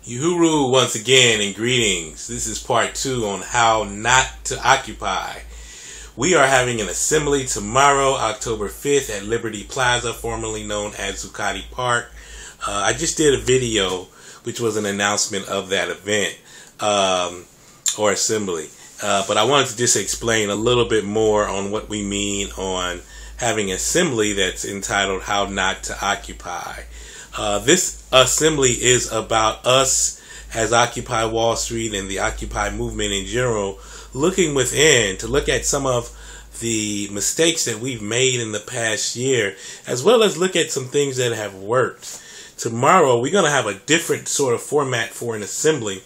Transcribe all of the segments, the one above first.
Uhuru once again, and greetings. This is part 2 on how not to occupy. We are having an assembly tomorrow, October 5th at Liberty Plaza, formerly known as Zuccotti Park. I just did a video which was an announcement of that event or assembly. But I wanted to just explain a little bit more on what we mean on having an assembly that's entitled How Not to Occupy. This assembly is about us as Occupy Wall Street and the Occupy movement in general, looking within to look at some of the mistakes that we've made in the past year, as well as look at some things that have worked. Tomorrow, we're going to have a different sort of format for an assembly.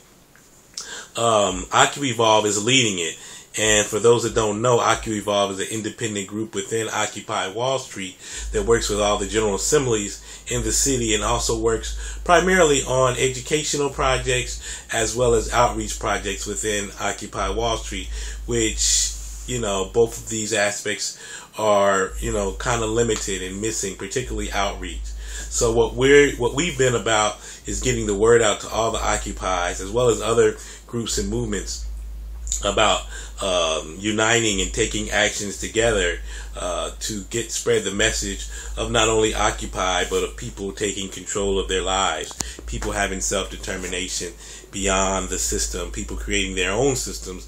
Occu-Evolve is leading it. And for those that don't know, Occu-Evolve is an independent group within Occupy Wall Street that works with all the general assemblies in the city and also works primarily on educational projects as well as outreach projects within Occupy Wall Street, which, both of these aspects are, kind of limited and missing, particularly outreach. So what we've been about is getting the word out to all the occupies as well as other groups and movements about uniting and taking actions together to spread the message of not only Occupy, but of people taking control of their lives, people having self-determination beyond the system, people creating their own systems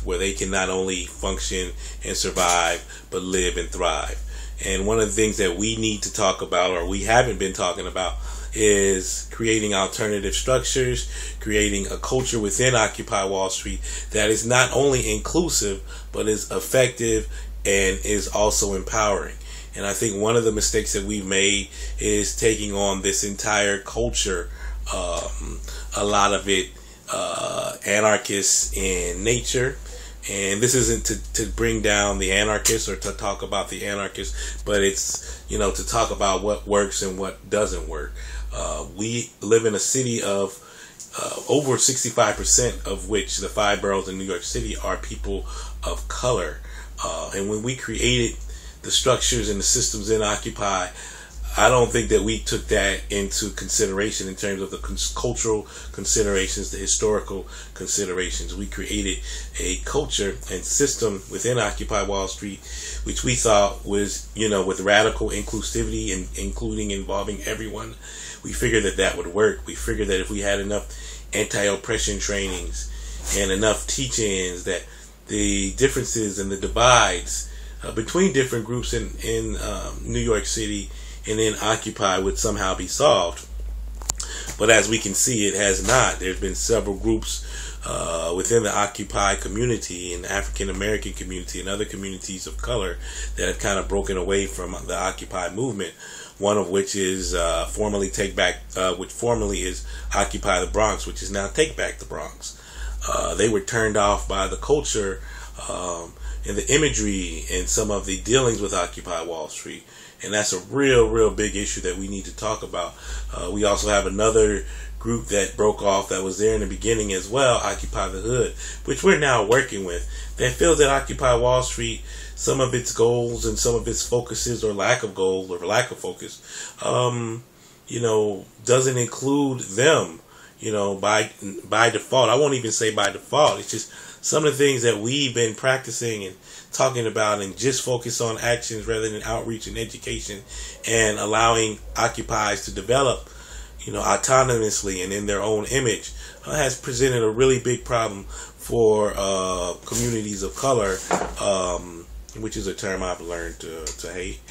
where they can not only function and survive, but live and thrive. And one of the things that we need to talk about, or we haven't been talking about, is creating alternative structures, creating a culture within Occupy Wall Street that is not only inclusive, but is effective and is also empowering. And I think one of the mistakes that we've made is taking on this entire culture, a lot of it anarchist in nature. And this isn't to bring down the anarchists or to talk about the anarchists, but it's, to talk about what works and what doesn't work. We live in a city of over 65% of which the 5 boroughs in New York City are people of color. And when we created the structures and the systems in Occupy, I don't think that we took that into consideration in terms of the cultural considerations, the historical considerations. We created a culture and system within Occupy Wall Street, which we thought was, with radical inclusivity and involving everyone. We figured that would work. We figured that if we had enough anti-oppression trainings and enough teach-ins, that the differences and the divides between different groups in New York City and in Occupy would somehow be solved. But as we can see, it has not. There's been several groups within the Occupy community and African American community and other communities of color that have kind of broken away from the Occupy movement. One of which is formerly which formerly is Occupy the Bronx, which is now Take Back the Bronx. They were turned off by the culture and the imagery and some of the dealings with Occupy Wall Street. And that's a real big issue that we need to talk about. We also have another group that broke off that was there in the beginning as well, Occupy the Hood, which we're now working with, that feels that Occupy Wall Street, some of its goals and some of its focuses or lack of goals or lack of focus, doesn't include them, by default. I won't even say by default. It's just some of the things that we've been practicing and talking about and just focus on actions rather than outreach and education and allowing occupiers to develop, autonomously and in their own image has presented a really big problem for communities of color, which is a term I've learned to hate,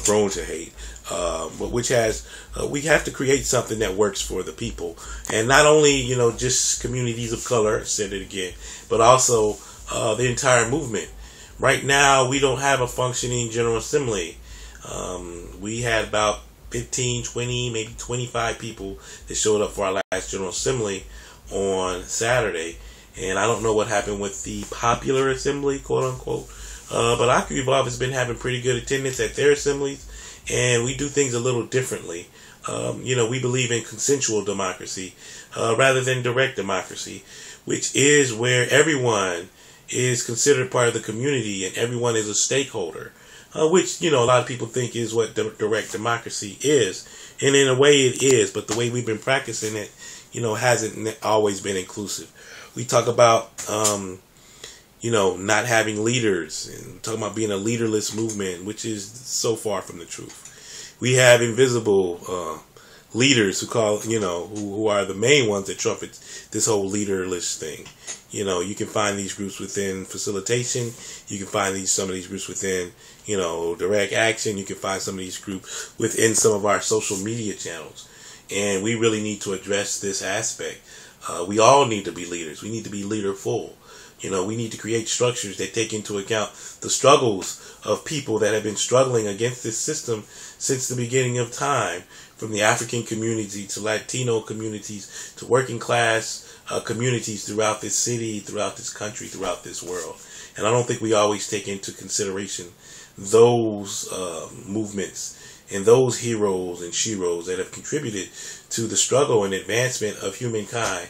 grown to hate, but which has, we have to create something that works for the people. And not only, just communities of color, said it again, but also the entire movement. Right now, we don't have a functioning General Assembly. We had about 15, 20, maybe 25 people that showed up for our last General Assembly on Saturday. And I don't know what happened with the popular assembly, quote unquote. But Occu-Evolve has been having pretty good attendance at their assemblies. And we do things a little differently. We believe in consensual democracy rather than direct democracy, which is where everyone is considered part of the community and everyone is a stakeholder. which, a lot of people think is what direct democracy is. And in a way it is, but the way we've been practicing it, hasn't always been inclusive. We talk about, not having leaders, and talking about being a leaderless movement, which is so far from the truth. We have invisible leaders who are the main ones that trumpet this whole leaderless thing. You can find these groups within facilitation. You can find some of these groups within, direct action. You can find some of these groups within some of our social media channels. And we really need to address this aspect. We all need to be leaders. We need to be leaderful. We need to create structures that take into account the struggles of people that have been struggling against this system since the beginning of time, from the African community to Latino communities to working class communities throughout this city, throughout this country, throughout this world. And I don't think we always take into consideration those movements and those heroes and sheroes that have contributed to the struggle and advancement of humankind.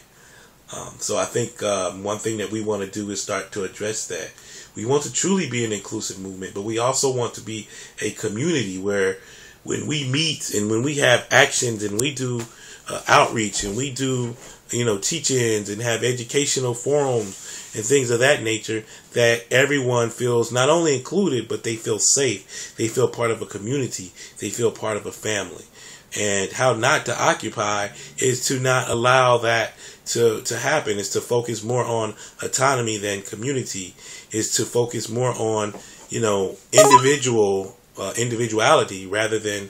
So I think one thing that we want to do is start to address that. We want to truly be an inclusive movement, but we also want to be a community where when we meet and when we have actions and we do outreach and we do, teach-ins and have educational forums and things of that nature, that everyone feels not only included, but they feel safe. They feel part of a community. They feel part of a family. And how not to occupy is to not allow that to happen, is to focus more on autonomy than community, is to focus more on, individuality rather than,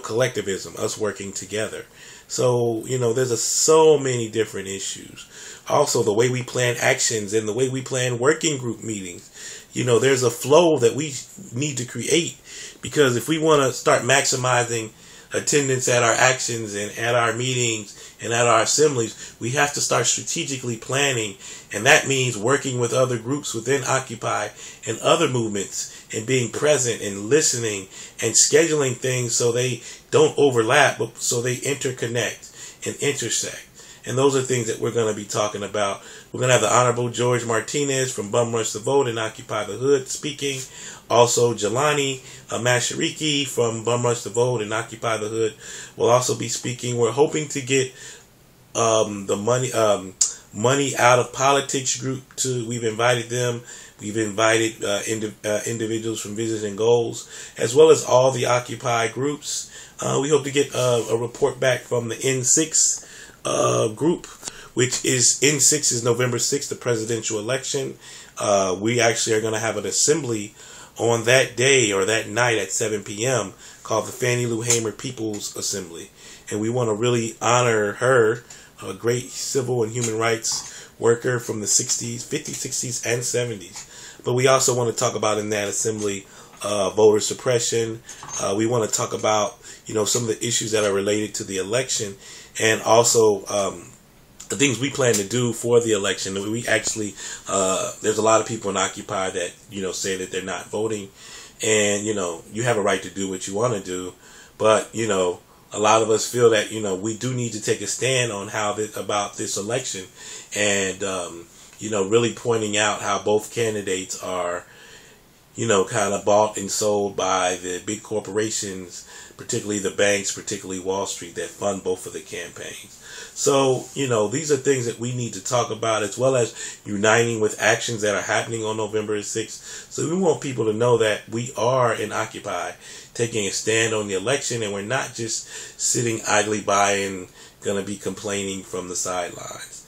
collectivism, us working together. So, there's so many different issues. Also, the way we plan actions and the way we plan working group meetings, there's a flow that we need to create, because if we want to start maximizing attendance at our actions and at our meetings and at our assemblies, we have to start strategically planning. And that means working with other groups within Occupy and other movements and being present and listening and scheduling things so they don't overlap, but so they interconnect and intersect. And those are things that we're going to be talking about. We're going to have the Honorable George Martinez from Bum Rush the Vote and Occupy the Hood speaking. Also, Jelani Mashariki from Bum Rush the Vote and Occupy the Hood will also be speaking. We're hoping to get the Money Out of Politics group to. We've invited them. We've invited individuals from Visions and Goals, as well as all the Occupy groups. We hope to get a report back from the N6 group, which is N6 is November 6th, the presidential election. We actually are going to have an assembly on that day or that night at 7 p.m. called the Fannie Lou Hamer People's Assembly. And we want to really honor her, a great civil and human rights worker from the 60s, 50s, 60s, and 70s. But we also want to talk about in that assembly voter suppression. We want to talk about, some of the issues that are related to the election, and also the things we plan to do for the election. We actually, there's a lot of people in Occupy that, say that they're not voting. And, you have a right to do what you want to do. But, a lot of us feel that, we do need to take a stand on about this election. And, really pointing out how both candidates are, kind of bought and sold by the big corporations, particularly the banks, particularly Wall Street, that fund both of the campaigns. So, these are things that we need to talk about, as well as uniting with actions that are happening on November 6th. So we want people to know that we are in Occupy taking a stand on the election, and we're not just sitting idly by and going to be complaining from the sidelines.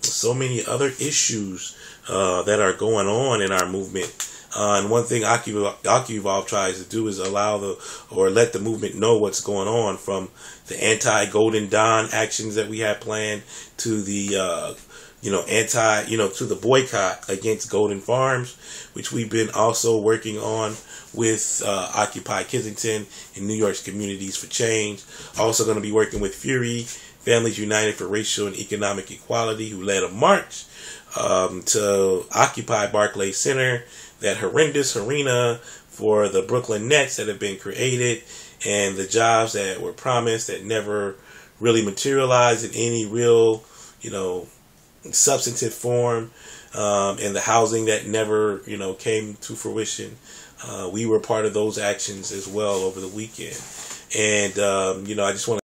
So many other issues that are going on in our movement. And one thing Occu-Evolve tries to do is let the movement know what's going on, from the anti-Golden Dawn actions that we have planned to the, to the boycott against Golden Farms, which we've been also working on with Occupy Kensington and New York's Communities for Change. Also going to be working with Fury, Families United for Racial and Economic Equality, who led a march to Occupy Barclays Center, that horrendous arena for the Brooklyn Nets that have been created, and the jobs that were promised that never really materialized in any real, substantive form, and the housing that never, came to fruition. We were part of those actions as well over the weekend. And, I just want